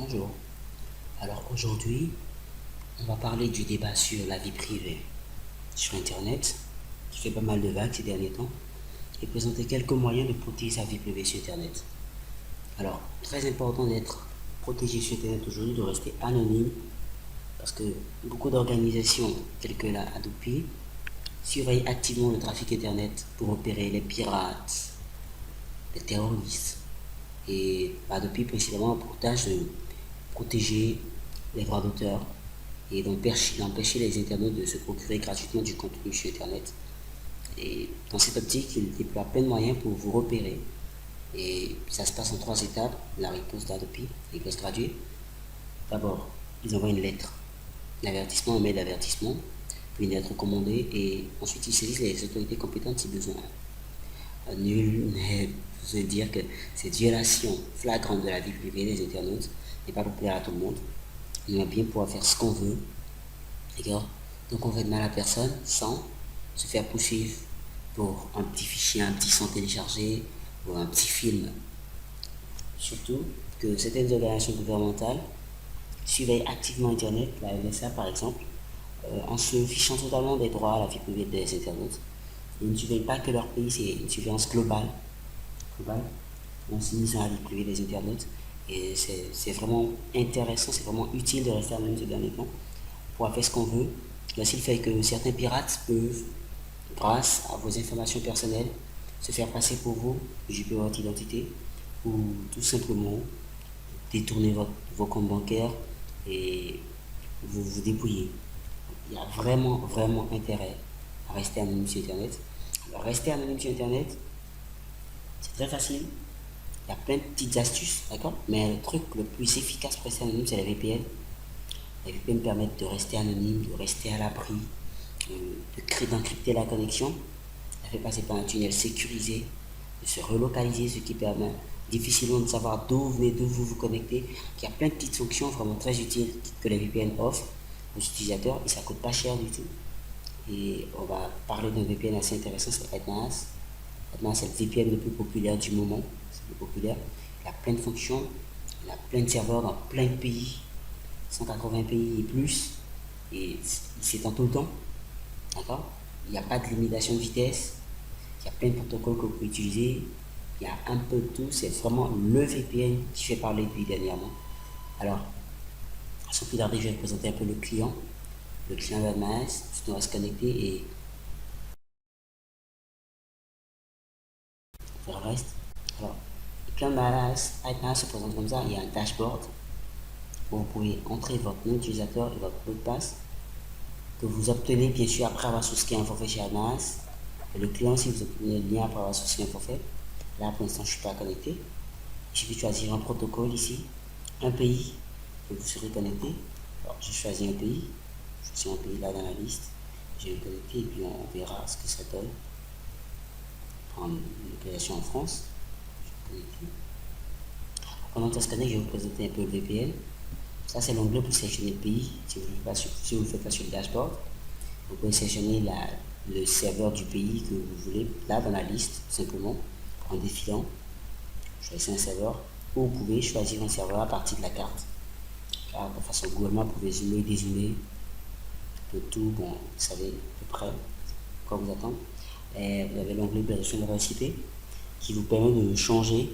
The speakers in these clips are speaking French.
Bonjour. Alors aujourd'hui, on va parler du débat sur la vie privée sur Internet, qui fait pas mal de vagues ces derniers temps, et présenter quelques moyens de protéger sa vie privée sur Internet. Alors, très important d'être protégé sur Internet aujourd'hui, de rester anonyme, parce que beaucoup d'organisations telles que la Adopi surveillent activement le trafic Internet pour opérer les pirates, les terroristes. Et Adopi principalement pour tâche de protéger les droits d'auteur et d'empêcher les internautes de se procurer gratuitement du contenu sur Internet. Et dans cette optique, il déploie plein de moyens pour vous repérer. Et ça se passe en 3 étapes. La réponse d'Adopi, les classes graduées. D'abord, ils envoient une lettre d'avertissement, un mail d'avertissement, puis une lettre recommandée, et ensuite ils saisissent les autorités compétentes si besoin. Nul n'est de dire que cette violation flagrante de la vie privée des internautes n'est pas populaire à tout le monde. On aimerait bien pouvoir faire ce qu'on veut, d'accord? Donc on fait de mal à personne sans se faire poursuivre pour un petit fichier, un petit son téléchargé ou un petit film. Surtout que certaines organisations gouvernementales surveillent activement Internet, la NSA par exemple, en se fichant totalement des droits à la vie privée des internautes. Ils ne surveillent pas que leur pays, c'est une surveillance globale. On s'immisce dans la vie privée des internautes. Et c'est vraiment intéressant, c'est vraiment utile de rester anonyme ces derniers temps pour faire ce qu'on veut. Là, c'est le fait que certains pirates peuvent, grâce à vos informations personnelles, se faire passer pour vous, usurper votre identité, ou tout simplement détourner vos comptes bancaires et vous dépouiller. Il y a vraiment intérêt à rester anonyme sur Internet. Alors, rester anonyme sur Internet, c'est très facile. Il y a plein de petites astuces, d'accord? Mais le truc le plus efficace pour rester anonyme, c'est la VPN. Les VPN permettent de rester anonyme, de rester à l'abri, d'encrypter la connexion, de faire passer par un tunnel sécurisé, de se relocaliser, ce qui permet difficilement de savoir d'où vous connectez. Il y a plein de petites fonctions vraiment très utiles que les VPN offrent aux utilisateurs et ça coûte pas cher du tout. Et on va parler d'un VPN assez intéressant, c'est AdNAS. AdNAS, c'est le VPN le plus populaire du moment. C'est le plus populaire. Il a plein de fonctions, il a plein de serveurs dans plein de pays, 180 pays et plus, et il s'étend tout le temps. D'accord? Il n'y a pas de limitation de vitesse, il y a plein de protocoles que vous pouvez utiliser, il y a un peu de tout, c'est vraiment le VPN qui fait parler de lui dernièrement. Alors, sans plus tarder, je vais vous présenter un peu le client d'AdNAS, on va se connecter et faire le reste. Alors, le client d'AdNAS se présente comme ça, il y a un dashboard où vous pouvez entrer votre nom d'utilisateur et votre mot de passe que vous obtenez bien sûr après avoir souscrit un forfait chez AdNAS. Et le client, si vous obtenez le lien après avoir souscrit un forfait, là pour l'instant je ne suis pas connecté. Il suffit de choisir un protocole ici, un pays que vous serez connecté. Alors je choisis un pays, je suis un pays là dans la liste, je vais me connecter et puis on verra ce que ça donne. Prendre une localisation en France, je vais me connecter. Pendant que ça se connecte, je vais vous présenter un peu le VPN. Ça c'est l'onglet pour sélectionner le pays, si vous ne le faites pas sur le dashboard. Vous pouvez sélectionner le serveur du pays que vous voulez, là dans la liste, simplement, en défilant. Choisissez un serveur, ou vous pouvez choisir un serveur à partir de la carte. Là, de façon globalement, vous pouvez zoomer, dézoomer, un peu tout, bon, vous savez à peu près quoi vous attendre. Et vous avez l'onglet de l'adresse IP qui vous permet de changer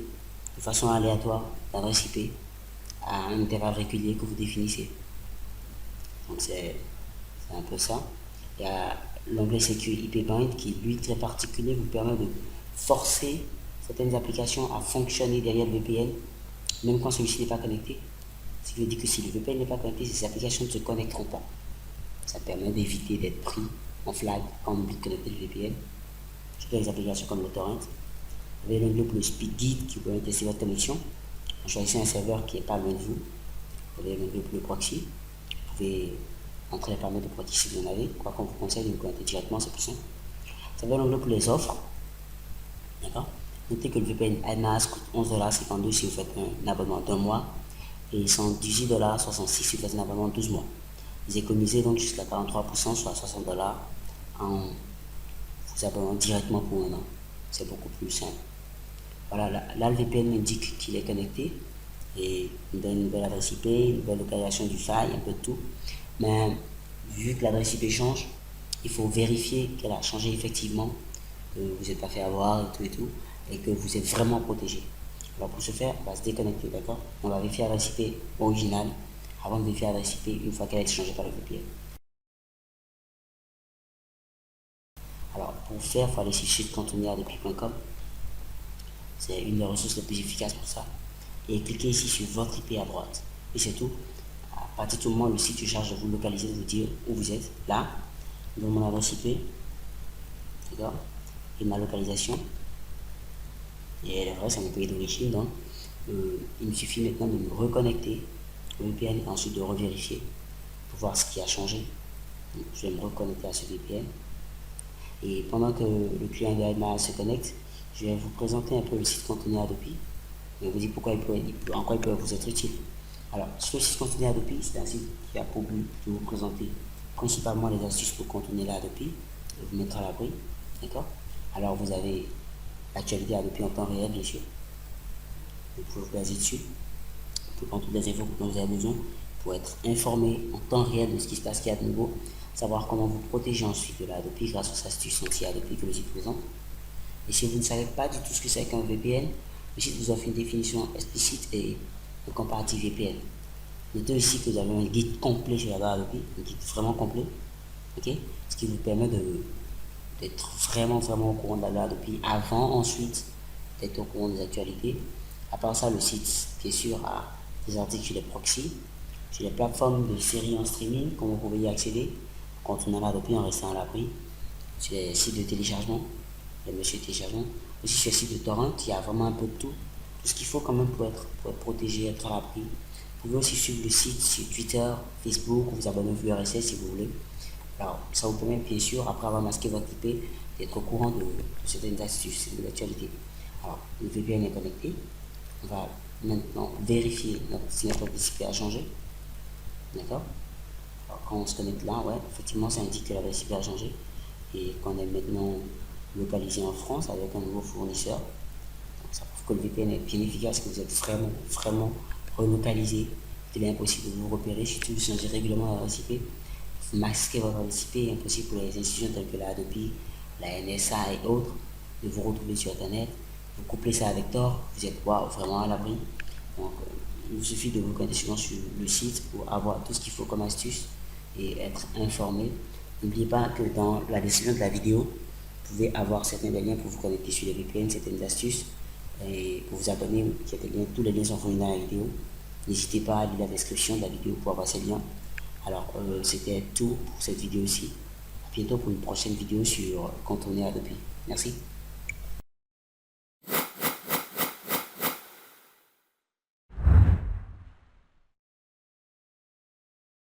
de façon aléatoire l'adresse IP à un intervalle régulier que vous définissez. Donc c'est un peu ça. Il y a l'onglet Secure IP Bind qui, lui, très particulier, vous permet de forcer certaines applications à fonctionner derrière le VPN, même quand celui-ci n'est pas connecté. Ce qui veut dire que si le VPN n'est pas connecté, ces applications ne se connecteront pas. Ça permet d'éviter d'être pris en flag quand on oublie de connecter le VPN. Surtout les applications comme le torrent. Vous avez l'onglet pour le Speed Guide qui vous permet de tester votre connexion. Vous choisissez un serveur qui n'est pas loin de vous. Vous avez l'onglet pour le proxy. Vous pouvez entrer les paramètres de proxy si vous en avez. Quoi qu'on vous conseille de vous connecter directement, c'est plus simple. Vous avez l'onglet pour les offres. D'accord? Notez que le VPN AdNAS coûte 11,52$ si vous faites un abonnement d'1 mois et 118,66$ si vous faites un abonnement de 12 mois. Vous économisez donc jusqu'à 43%, soit 60$ en vous abonnant directement pour 1 an. C'est beaucoup plus simple. Voilà, là le VPN m'indique qu'il est connecté. et une nouvelle adresse IP, une nouvelle localisation du file, un peu de tout. Mais vu que l'adresse IP change, il faut vérifier qu'elle a changé effectivement, que vous n'êtes pas fait avoir et tout, et que vous êtes vraiment protégé. Alors pour ce faire, on va se déconnecter, d'accord? On va vérifier l'adresse IP originale avant de vérifier l'adresse IP une fois qu'elle a été changée par le VPN. Alors pour faire, il faut aller sur siteconteneuradp.com. C'est une des ressources les plus efficaces pour ça. Et cliquez ici sur votre IP à droite. Et c'est tout. À partir du moment où le site se charge de vous localiser, de vous dire où vous êtes, là, dans mon adresse IP, d'accord, et ma localisation, et le reste, c'est mon pays d'origine. Donc, il me suffit maintenant de me reconnecter au VPN et ensuite de revérifier pour voir ce qui a changé. Donc, je vais me reconnecter à ce VPN. Et pendant que le client d'Alma se connecte, je vais vous présenter un peu le site Conteneur Adobe. Je vais vous dire pourquoi en quoi il peut vous être utile. Alors, sur le site Conteneur Adobe, c'est un site qui a pour but de vous présenter principalement les astuces pour contourner la Adobe, de vous mettre à l'abri. D'accord? Alors, vous avez l'actualité Adobe en temps réel, bien sûr. Vous pouvez vous baser dessus. Vous pouvez prendre toutes les infos dont vous avez besoin pour être informé en temps réel de ce qui se passe, qu'il y a de nouveau, savoir comment vous protéger ensuite de la Adobe grâce aux astuces anti-Adobe que le site présente. Et si vous ne savez pas du tout ce que c'est qu'un VPN, le site vous offre une définition explicite et un comparatif VPN. Notez ici que vous avez un guide complet sur la Adobe, un guide vraiment complet, ok, ce qui vous permet d'être vraiment au courant de la Adobe avant ensuite d'être au courant des actualités. À part ça, le site, bien sûr, a des articles sur les proxys, sur les plateformes de séries en streaming, comment vous pouvez y accéder quand on a l'Adobe en restant à l'abri, sur les sites de téléchargement, les messieurs de téléchargement, aussi sur le site de torrent, il y a vraiment un peu de tout ce qu'il faut quand même pour être protégé, être à l'abri. Vous pouvez aussi suivre le site sur Twitter, Facebook, vous abonner au flux RSS si vous voulez. Alors, ça vous permet bien sûr, après avoir masqué votre IP, d'être au courant de certaines astuces de l'actualité. Alors, le VPN est connecté. On va maintenant vérifier si notre adresse IP a changé. D'accord? Alors, quand on se connecte là, ouais, effectivement, ça indique que l'adresse IP a changé et qu'on est maintenant localisé en France avec un nouveau fournisseur. Donc, ça prouve que le VPN est bien efficace, que vous êtes vraiment relocalisé. Il est impossible de vous repérer, surtout si vous changez régulièrement l'adresse IP. Masquer votre adresse IP est impossible pour les institutions telles que la Adobe, la NSA et autres de vous retrouver sur Internet. Vous couplez ça avec Tor, vous êtes vraiment à l'abri. Donc, il vous suffit de vous connecter sur le site pour avoir tout ce qu'il faut comme astuce et être informé. N'oubliez pas que dans la description de la vidéo, vous pouvez avoir certains liens pour vous connecter sur les VPN, certaines astuces et pour vous abonner. Tous les liens sont fournis dans la vidéo. N'hésitez pas à lire la description de la vidéo pour avoir ces liens. Alors, c'était tout pour cette vidéo-ci. À bientôt pour une prochaine vidéo sur contourner Adobe. Merci.